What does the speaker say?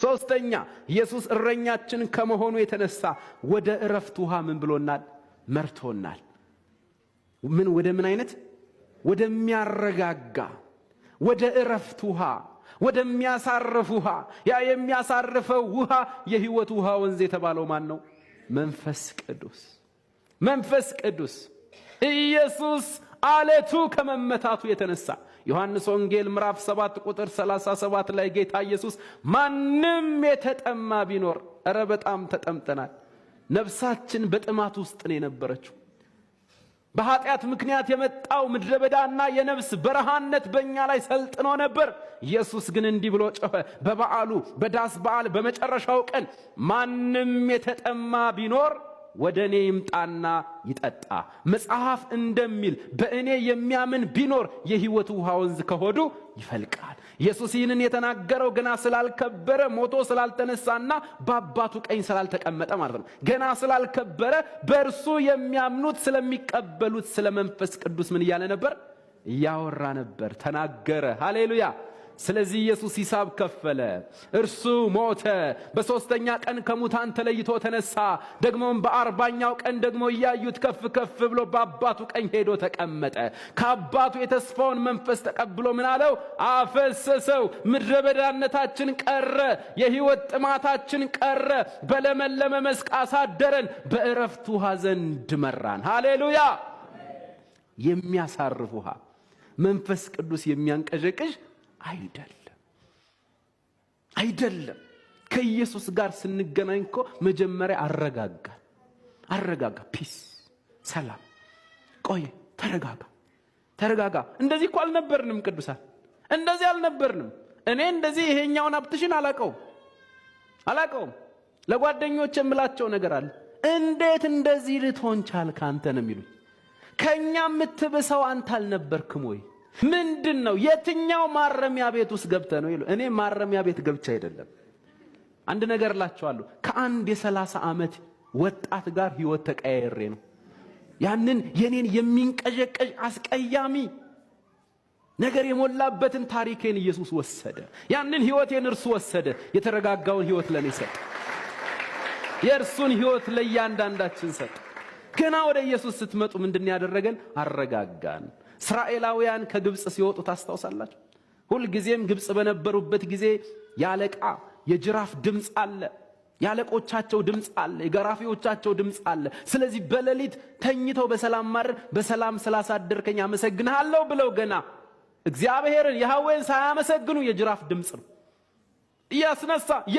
ሶስተኛ ኢየሱስ እረኛችን ከመሆኑ የተነሳ ወደ እረፍት ውሃ ምን ብሎናል? መርቶናል። ወደ ምን አይነት? ወደሚያረጋጋ ወደ እረፍት ውሃ፣ ወደሚያሳርፍ ውሃ። ያ የሚያሳርፈው ውሃ የሕይወት ውሃ ወንዝ የተባለው ማን ነው? መንፈስ ቅዱስ። መንፈስ ቅዱስ ኢየሱስ አለቱ ከመመታቱ የተነሳ ዮሐንስ ወንጌል ምዕራፍ 7 ቁጥር 37 ላይ ጌታ ኢየሱስ ማንም የተጠማ ቢኖር፣ እረ በጣም ተጠምተናል። ነፍሳችን በጥማት ውስጥ ነው የነበረችው። በኃጢአት ምክንያት የመጣው ምድረ በዳና የነፍስ በረሃነት በእኛ ላይ ሰልጥኖ ነበር። ኢየሱስ ግን እንዲህ ብሎ ጮኸ። በበዓሉ በዳስ በዓል በመጨረሻው ቀን ማንም የተጠማ ቢኖር ወደ እኔ ይምጣና ይጠጣ። መጽሐፍ እንደሚል በእኔ የሚያምን ቢኖር የሕይወት ውሃ ወንዝ ከሆዱ ይፈልቃል። ኢየሱስ ይህንን የተናገረው ገና ስላልከበረ፣ ሞቶ ስላልተነሳና በአባቱ ቀኝ ስላልተቀመጠ ማለት ነው። ገና ስላልከበረ በእርሱ የሚያምኑት ስለሚቀበሉት ስለ መንፈስ ቅዱስ ምን እያለ ነበር? እያወራ ነበር፣ ተናገረ። ሃሌሉያ። ስለዚህ ኢየሱስ ሂሳብ ከፈለ። እርሱ ሞተ፣ በሶስተኛ ቀን ከሙታን ተለይቶ ተነሳ። ደግሞም በ40ኛው ቀን ደግሞ እያዩት ከፍ ከፍ ብሎ በአባቱ ቀኝ ሄዶ ተቀመጠ። ከአባቱ የተስፋውን መንፈስ ተቀብሎ ምን አለው? አፈሰሰው። ምድረ በዳነታችን ቀረ፣ የሕይወት ጥማታችን ቀረ። በለመለመ መስክ አሳደረን፣ በእረፍት ውሃ ዘንድ መራን። ሃሌሉያ። የሚያሳርፍ ውሃ። መንፈስ ቅዱስ የሚያንቀዠቅዥ አይደለም። ከኢየሱስ ጋር ስንገናኝ እኮ መጀመሪያ አረጋጋ። ፒስ፣ ሰላም። ቆይ ተረጋጋ። እንደዚህ እኮ አልነበርንም ቅዱሳን፣ እንደዚህ አልነበርንም። እኔ እንደዚህ ይሄኛውን ሀብትሽን አላቀውም። ለጓደኞቼ የምላቸው ነገር አለ። እንዴት እንደዚህ ልትሆን ቻልክ አንተ ነው የሚሉኝ። ከኛ የምትብሰው አንተ አልነበርክም ወይ? ምንድነው? የትኛው ማረሚያ ቤት ውስጥ ገብተህ ነው ይሉ። እኔ ማረሚያ ቤት ገብቼ አይደለም። አንድ ነገር እላችኋለሁ፣ ከአንድ የ30 ዓመት ወጣት ጋር ህይወት ተቀያየሬ ነው። ያንን የኔን የሚንቀዠቀዥ አስቀያሚ ነገር የሞላበትን ታሪኬን ኢየሱስ ወሰደ። ያንን ህይወቴን እርሱ ወሰደ። የተረጋጋውን ህይወት ለኔ ሰጠ። የእርሱን ህይወት ለእያንዳንዳችን ሰጠ። ገና ወደ ኢየሱስ ስትመጡ ምንድነው ያደረገን? አረጋጋን። እስራኤላውያን ከግብጽ ሲወጡ ታስታውሳላችሁ? ሁልጊዜም ግብጽ በነበሩበት ጊዜ ያለቃ የጅራፍ ድምጽ አለ፣ ያለቆቻቸው ድምጽ አለ፣ የገራፊዎቻቸው ድምጽ አለ። ስለዚህ በሌሊት ተኝተው በሰላም ማደር፣ በሰላም ስላሳደርከኝ አመሰግንሃለሁ ብለው ገና እግዚአብሔርን ያህዌን ሳያመሰግኑ የጅራፍ ድምጽ ነው እያስነሳ